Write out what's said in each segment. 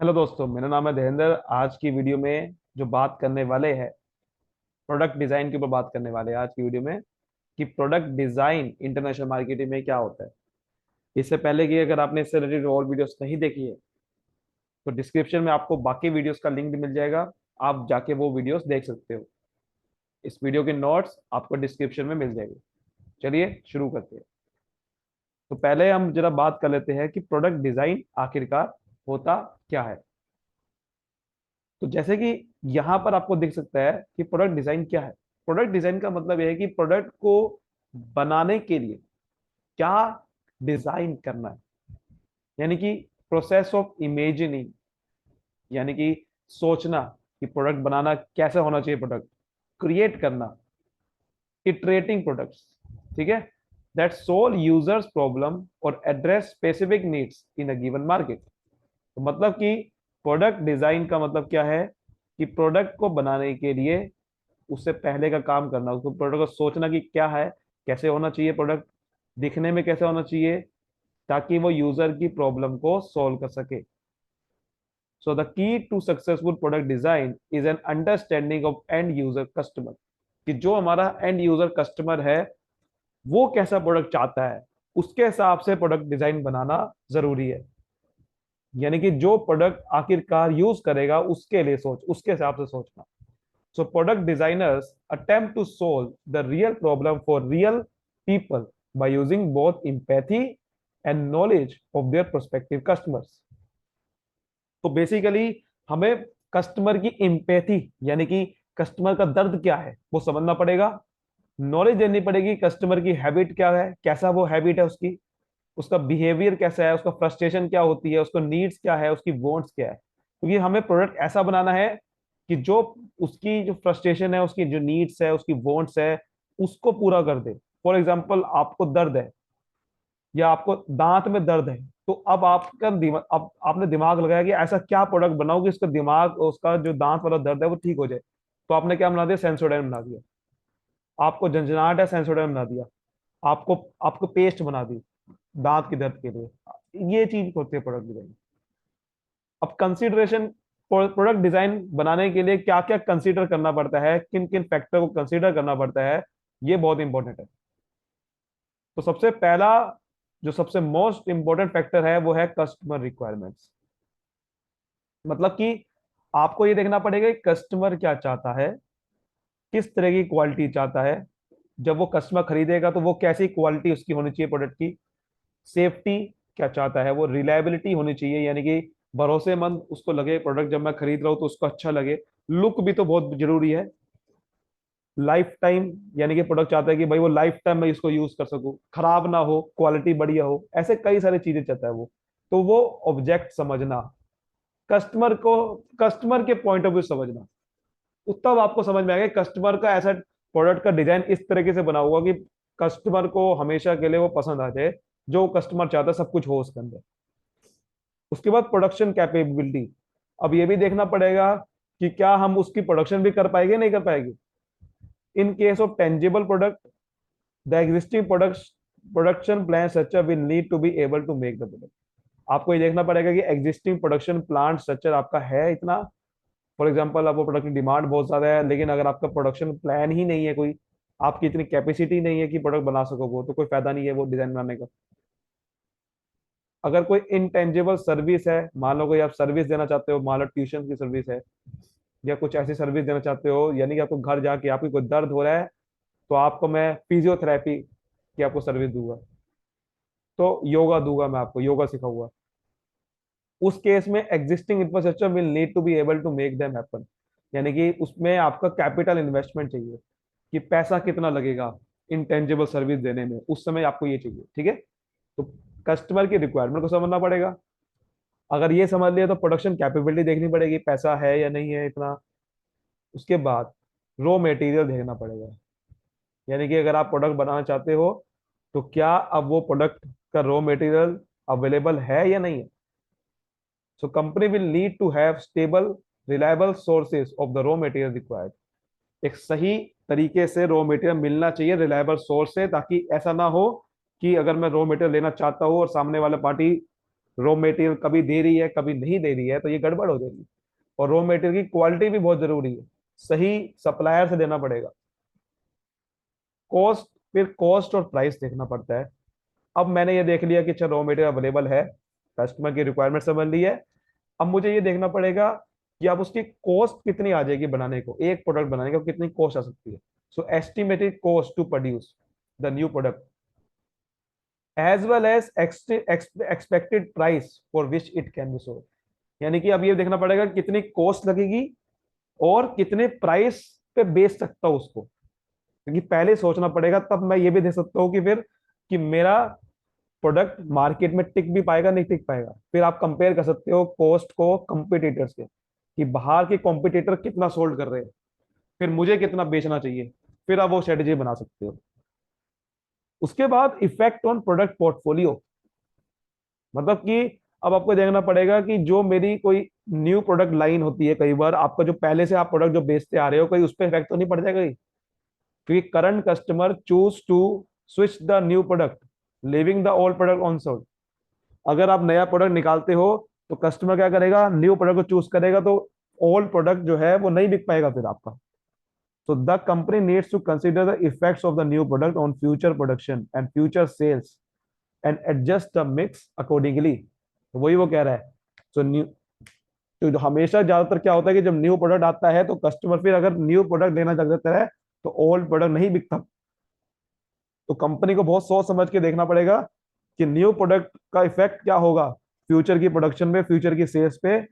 Hello दोस्तों, मेरा नाम है धीरेन्द्र। आज की वीडियो में जो बात करने वाले हैं, प्रोडक्ट डिजाइन के ऊपर बात करने वाले हैं आज की वीडियो में कि प्रोडक्ट डिजाइन इंटरनेशनल मार्केटिंग में क्या होता है। इससे पहले कि अगर आपने इससे रिलेटेड और वीडियोस नहीं देखी है तो डिस्क्रिप्शन में आपको बाकी वीडियोस का लिंक भी मिल जाएगा। आप जाके वो वीडियोस देख सकते हो। इस वीडियो के नोट्स आपको डिस्क्रिप्शन में मिल जाएंगे। चलिए शुरू करते हैं। तो पहले हम जरा बात कर लेते हैं कि प्रोडक्ट डिजाइन आखिरकार होता क्या है। तो जैसे कि यहाँ पर आपको दिख सकता है कि प्रोडक्ट डिजाइन क्या है। प्रोडक्ट डिजाइन का मतलब यह है कि प्रोडक्ट को बनाने के लिए क्या डिजाइन करना है, यानी कि प्रोसेस ऑफ इमेजिनिंग, यानी कि सोचना कि प्रोडक्ट बनाना कैसे होना चाहिए, प्रोडक्ट क्रिएट करना, इटरेटिंग प्रोडक्ट्स, ठीक है, दैट सोल्व यूजर्स प्रॉब्लम और address specific needs in a given market. तो मतलब कि प्रोडक्ट डिजाइन का मतलब क्या है कि प्रोडक्ट को बनाने के लिए उससे पहले का काम करना, उसको प्रोडक्ट को सोचना कि क्या है, कैसे होना चाहिए प्रोडक्ट, दिखने में कैसे होना चाहिए, ताकि वो यूजर की प्रॉब्लम को सॉल्व कर सके। So the key to successful product design is an understanding of end user customer, कि जो हमारा एंड यूजर कस्टमर है वो कैसा प्रोडक्ट चाहता है, उसके हिसाब से प्रोडक्ट डिजाइन बनाना जरूरी है। यानी कि जो प्रोडक्ट आखिरकार यूज करेगा उसके लिए उसके हिसाब से सोचना। So product designers attempt to solve the real problem for real people by using both empathy and knowledge of their prospective customers. तो बेसिकली हमें कस्टमर की एम्पैथी, यानी कि कस्टमर का दर्द क्या है वो समझना पड़ेगा। नॉलेज देनी पड़ेगी कस्टमर की हैबिट क्या है, कैसा वो हैबिट है उसकी, उसका बिहेवियर कैसा है, उसका फ्रस्ट्रेशन क्या होती है, उसको नीड्स क्या है, उसकी वांट्स क्या है। क्योंकि हमें प्रोडक्ट ऐसा बनाना है कि जो उसकी जो फ्रस्ट्रेशन है, उसकी जो नीड्स है, उसकी वांट्स है, उसको पूरा कर दे। फॉर एग्जाम्पल, आपको दर्द है या आपको दांत में दर्द है, तो अब आपका दिमाग, अब आपने दिमाग लगाया कि ऐसा क्या प्रोडक्ट बनाओ कि उसका दिमाग, उसका जो दांत वाला दर्द है वो ठीक हो जाए। तो आपने क्या बना दिया, सेंसोडाइन बना दिया। आपको झंझनाहट है, सेंसोडाइन बना दिया। आपको आपको पेस्ट बना दी दांत की दर्द के लिए। ये चीज होती है प्रोडक्ट डिजाइन। अब कंसीडरेशन, प्रोडक्ट डिजाइन बनाने के लिए क्या क्या कंसीडर करना पड़ता है, किन किन फैक्टर को कंसीडर करना पड़ता है, ये बहुत इंपॉर्टेंट है। तो सबसे पहला, जो सबसे मोस्ट इंपॉर्टेंट फैक्टर है वो है कस्टमर रिक्वायरमेंट्स। मतलब कि आपको ये देखना पड़ेगा कि कस्टमर क्या चाहता है, किस तरह की क्वालिटी चाहता है। जब वो कस्टमर खरीदेगा तो वो कैसी क्वालिटी उसकी होनी चाहिए प्रोडक्ट की, सेफ्टी क्या चाहता है, वो रिलायबिलिटी होनी चाहिए, यानी कि भरोसेमंद उसको लगे प्रोडक्ट, जब मैं खरीद रहा हूँ तो उसको अच्छा लगे। लुक भी तो बहुत जरूरी है। लाइफ टाइम, यानी कि प्रोडक्ट चाहता है कि भाई वो लाइफ टाइम मैं इसको यूज कर सकूं, खराब ना हो, क्वालिटी बढ़िया हो, ऐसे कई सारी चीजें चाहता है वो। तो वो ऑब्जेक्ट समझना, कस्टमर को, कस्टमर के पॉइंट ऑफ व्यू समझना, तब आपको समझ में आएगा कस्टमर का ऐसा प्रोडक्ट का डिजाइन इस तरीके से बना होगा कि कस्टमर को हमेशा के लिए वो पसंद आ जाए, जो कस्टमर चाहता है सब कुछ हो उसके अंदर। उसके बाद प्रोडक्शन कैपेबिलिटी। अब ये भी देखना पड़ेगा कि क्या हम उसकी प्रोडक्शन भी कर पाएंगे, नहीं कर पाएंगे। In case of tangible product, the existing production plan structure will need to be able to make the product. आपको ये देखना पड़ेगा कि एग्जिस्टिंग प्रोडक्शन प्लांट स्ट्रक्चर आपका है इतना। फॉर एग्जांपल, आपको प्रोडक्ट की डिमांड बहुत ज्यादा है, लेकिन अगर आपका प्रोडक्शन प्लान ही नहीं है कोई, आपकी इतनी कैपेसिटी नहीं है कि प्रोडक्ट बना सकोगे, तो कोई फायदा नहीं है वो डिजाइन बनाने का। अगर कोई इनटेंजिबल सर्विस है, मान लो कोई आप सर्विस देना चाहते हो, मान लो ट्यूशन की सर्विस है या कुछ ऐसी सर्विस देना चाहते हो, यानी कि आपको घर जाके आपको कोई दर्द हो रहा है तो आपको मैं फिजियोथेरेपी की आपको सर्विस दूंगा, तो योगा दूंगा, मैं आपको योगा सिखाऊंगा। उस केस में existing infrastructure will need to be able to make them happen. यानी कि उसमें आपका कैपिटल इन्वेस्टमेंट चाहिए, कि पैसा कितना लगेगा इंटेंजिबल सर्विस देने में, उस समय आपको ये चाहिए, ठीक है। तो कस्टमर की रिक्वायरमेंट को समझना पड़ेगा। अगर ये समझ लिया तो प्रोडक्शन कैपेबिलिटी देखनी पड़ेगी, पैसा है या नहीं है इतना। उसके बाद रॉ मटेरियल देखना पड़ेगा, यानी कि अगर आप प्रोडक्ट बनाना चाहते हो तो क्या अब वो प्रोडक्ट का रॉ मटेरियल अवेलेबल है या नहीं है। So company will need to have stable reliable sources of the raw material required. एक सही तरीके से रॉ मटेरियल मिलना चाहिए रिलायबल सोर्स से, ताकि ऐसा ना हो कि अगर मैं रॉ मटेरियल लेना चाहता हूँ और सामने वाला पार्टी रॉ मटेरियल कभी दे रही है कभी नहीं दे रही है, तो ये गड़बड़ हो जाएगी। और रॉ मटेरियल की क्वालिटी भी बहुत जरूरी है, सही सप्लायर से देना पड़ेगा। कॉस्ट, फिर कॉस्ट और प्राइस देखना पड़ता है। अब मैंने ये देख लिया कि अच्छा रॉ मटेरियल अवेलेबल है, कस्टमर की रिक्वायरमेंट समझ ली है। अब मुझे ये देखना पड़ेगा कि अब उसकी कॉस्ट कितनी आ जाएगी बनाने को, एक प्रोडक्ट बनाने को कितनी कॉस्ट आ सकती है। So estimated cost to produce the new product as well as expected price for which it can be sold. यानी कि अब ये देखना पड़ेगा कितनी कॉस्ट लगेगी और कितने प्राइस पे बेच सकता हूं उसको, क्योंकि पहले सोचना पड़ेगा, तब मैं ये भी देख सकता हूँ कि फिर कि मेरा प्रोडक्ट मार्केट में टिक भी पाएगा नहीं टिक पाएगा। फिर आप कंपेयर कर सकते हो कॉस्ट को कंपटीटर्स के, कि बाहर के कॉम्पिटिटर कितना सोल्ड कर रहे हैं, फिर मुझे कितना बेचना चाहिए, फिर आप वो स्ट्रेटेजी बना सकते हो। उसके बाद इफेक्ट ऑन प्रोडक्ट पोर्टफोलियो, मतलब कि अब आपको देखना पड़ेगा कि जो मेरी कोई न्यू प्रोडक्ट लाइन होती है, कई बार आपका जो पहले से आप प्रोडक्ट जो बेचते आ रहे हो, कोई उस पर इफेक्ट तो नहीं पड़ जाएगा कहीं? क्योंकि current customer choose to switch the new product living the old product on sold. अगर आप नया प्रोडक्ट निकालते हो तो कस्टमर क्या करेगा, न्यू प्रोडक्ट को चूज करेगा, तो ओल्ड प्रोडक्ट जो है वो नहीं बिक पाएगा फिर आपका। So the company needs to consider the effects of the new product on future production and future sales and adjust the mix accordingly। तो वही वो कह रहा है। सो न्यू, तो जो हमेशा ज्यादातर क्या होता है कि जब न्यू प्रोडक्ट आता है तो कस्टमर फिर अगर न्यू प्रोडक्ट लेना चाह देता है तो ओल्ड प्रोडक्ट नहीं बिकता। तो कंपनी को बहुत सोच समझ के देखना पड़ेगा कि न्यू प्रोडक्ट का इफेक्ट क्या होगा फ्यूचर की प्रोडक्शन में, फ्यूचर की सेल्स पे,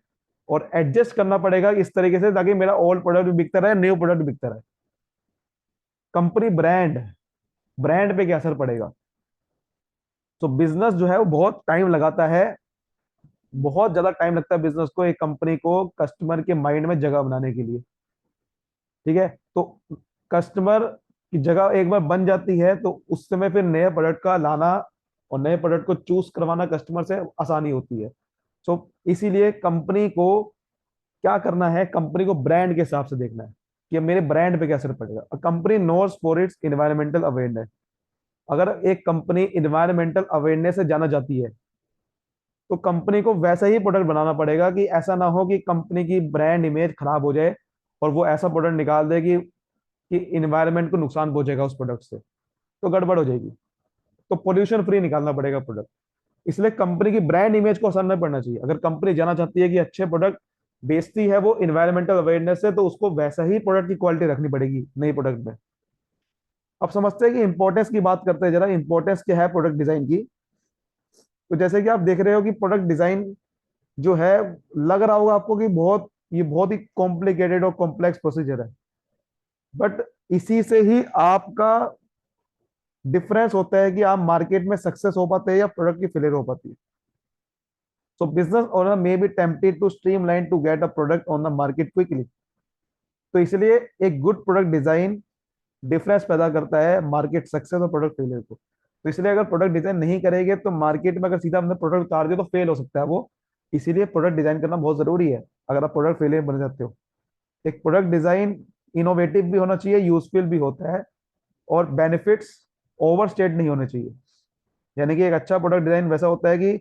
और एडजस्ट करना पड़ेगा इस तरीके से ताकि मेरा ओल्ड प्रोडक्ट भी बिकता रहे, न्यू प्रोडक्ट बिकता रहे। कंपनी ब्रांड, ब्रांड पे क्या असर पड़ेगा? तो बिजनेस जो है वो बहुत टाइम लगाता है, बहुत ज्यादा टाइम लगता है बिजनेस को, एक कंपनी को कस्टमर के माइंड में जगह बनाने के लिए। ठीक है, तो कस्टमर की जगह एक बार बन जाती है तो उस समय फिर नए प्रोडक्ट का लाना और नए प्रोडक्ट को चूज करवाना कस्टमर से आसानी होती है। सो इसीलिए कंपनी को क्या करना है, कंपनी को ब्रांड के हिसाब से देखना है कि मेरे ब्रांड पे क्या असर पड़ेगा। Company knows for its environmental awareness. अगर एक कंपनी इन्वायरमेंटल अवेयरनेस से जाना जाती है तो कंपनी को वैसा ही प्रोडक्ट बनाना पड़ेगा कि ऐसा ना हो कि कंपनी की ब्रांड इमेज खराब हो जाए और वो ऐसा प्रोडक्ट निकाल दे कि इन्वायरमेंट को नुकसान पहुंचेगा उस प्रोडक्ट से, तो गड़बड़ हो जाएगी। तो पोल्यूशन फ्री निकालना पड़ेगा प्रोडक्ट। इसलिए कंपनी की ब्रांड इमेज को असर नहीं पड़ना चाहिए। अगर कंपनी जाना चाहती है कि अच्छे प्रोडक्ट बेचती है वो इन्वायरमेंटल अवेयरनेस से, तो उसको वैसा ही प्रोडक्ट की क्वालिटी रखनी पड़ेगी नई प्रोडक्ट में। अब समझते हैं कि इंपॉर्टेंस की बात करते हैं, जरा इंपॉर्टेंस क्या है प्रोडक्ट डिजाइन की। तो जैसे कि आप देख रहे हो कि प्रोडक्ट डिजाइन जो है, लग रहा होगा आपको कि बहुत ही कॉम्प्लिकेटेड और कॉम्प्लेक्स प्रोसीजर है, बट इसी से ही आपका डिफरेंस होता है कि आप मार्केट में सक्सेस हो पाते हैं या प्रोडक्ट की फेलियर हो पाती है। So business owner may be tempted to streamline to get a product on the market quickly. तो इसलिए एक गुड प्रोडक्ट डिजाइन डिफरेंस पैदा करता है मार्केट सक्सेस और प्रोडक्ट फेलियर को। तो इसलिए अगर प्रोडक्ट डिजाइन नहीं करेंगे तो मार्केट में अगर सीधा हमने प्रोडक्ट उतार दिया तो फेल हो सकता है वो। इसीलिए प्रोडक्ट डिजाइन करना बहुत जरूरी है अगर आप प्रोडक्ट फेलियर बन जाते हो। एक प्रोडक्ट डिजाइन इनोवेटिव भी होना चाहिए, यूजफुल भी होता है, और बेनिफिट्स ओवरस्टेट नहीं होने चाहिए। यानी कि एक अच्छा प्रोडक्ट डिजाइन वैसा होता है कि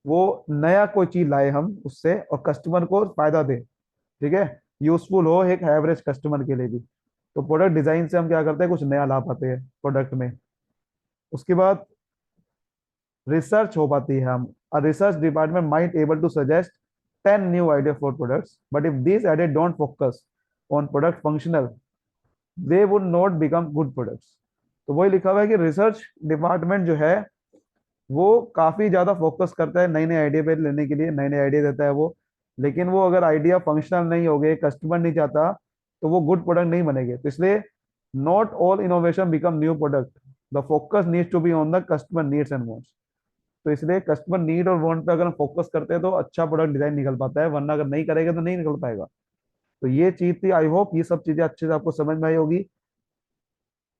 वो नया कोई चीज लाए हम उससे और कस्टमर को फायदा दे। ठीक है, यूजफुल हो एक एवरेज कस्टमर के लिए भी। तो प्रोडक्ट डिजाइन से हम क्या करते हैं, कुछ नया ला पाते हैं प्रोडक्ट में। उसके बाद रिसर्च हो पाती है। हम research department might able to suggest 10 new idea for products, but if this idea don't focus on product functional they would not become good products. तो वही लिखा हुआ है कि रिसर्च डिपार्टमेंट जो है वो काफी ज्यादा फोकस करता है नए नए आइडिया पे लेने के लिए, नए नए आइडिया देता है वो, लेकिन वो अगर आइडिया फंक्शनल नहीं हो गए, कस्टमर नहीं चाहता, तो वो गुड प्रोडक्ट नहीं बनेंगे। तो इसलिए not all innovation become new product, the focus needs to be on the customer needs and wants. तो इसलिए कस्टमर नीड और वांट पे अगर हम फोकस करते हैं तो अच्छा प्रोडक्ट डिजाइन निकल पाता है, वरना अगर नहीं करेगा तो नहीं निकल पाएगा। तो ये चीज थी, आई होप ये सब चीजें अच्छे से आपको समझ में आई होगी।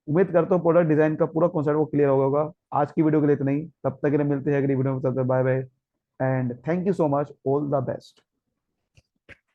उम्मीद करता हूँ प्रोडक्ट डिजाइन का पूरा कॉन्सेप्ट वो क्लियर होगा। आज की वीडियो के लिए इतना ही, तब तक के लिए मिलते हैं अगली वीडियो में। Bye bye and thank you so much, all the best.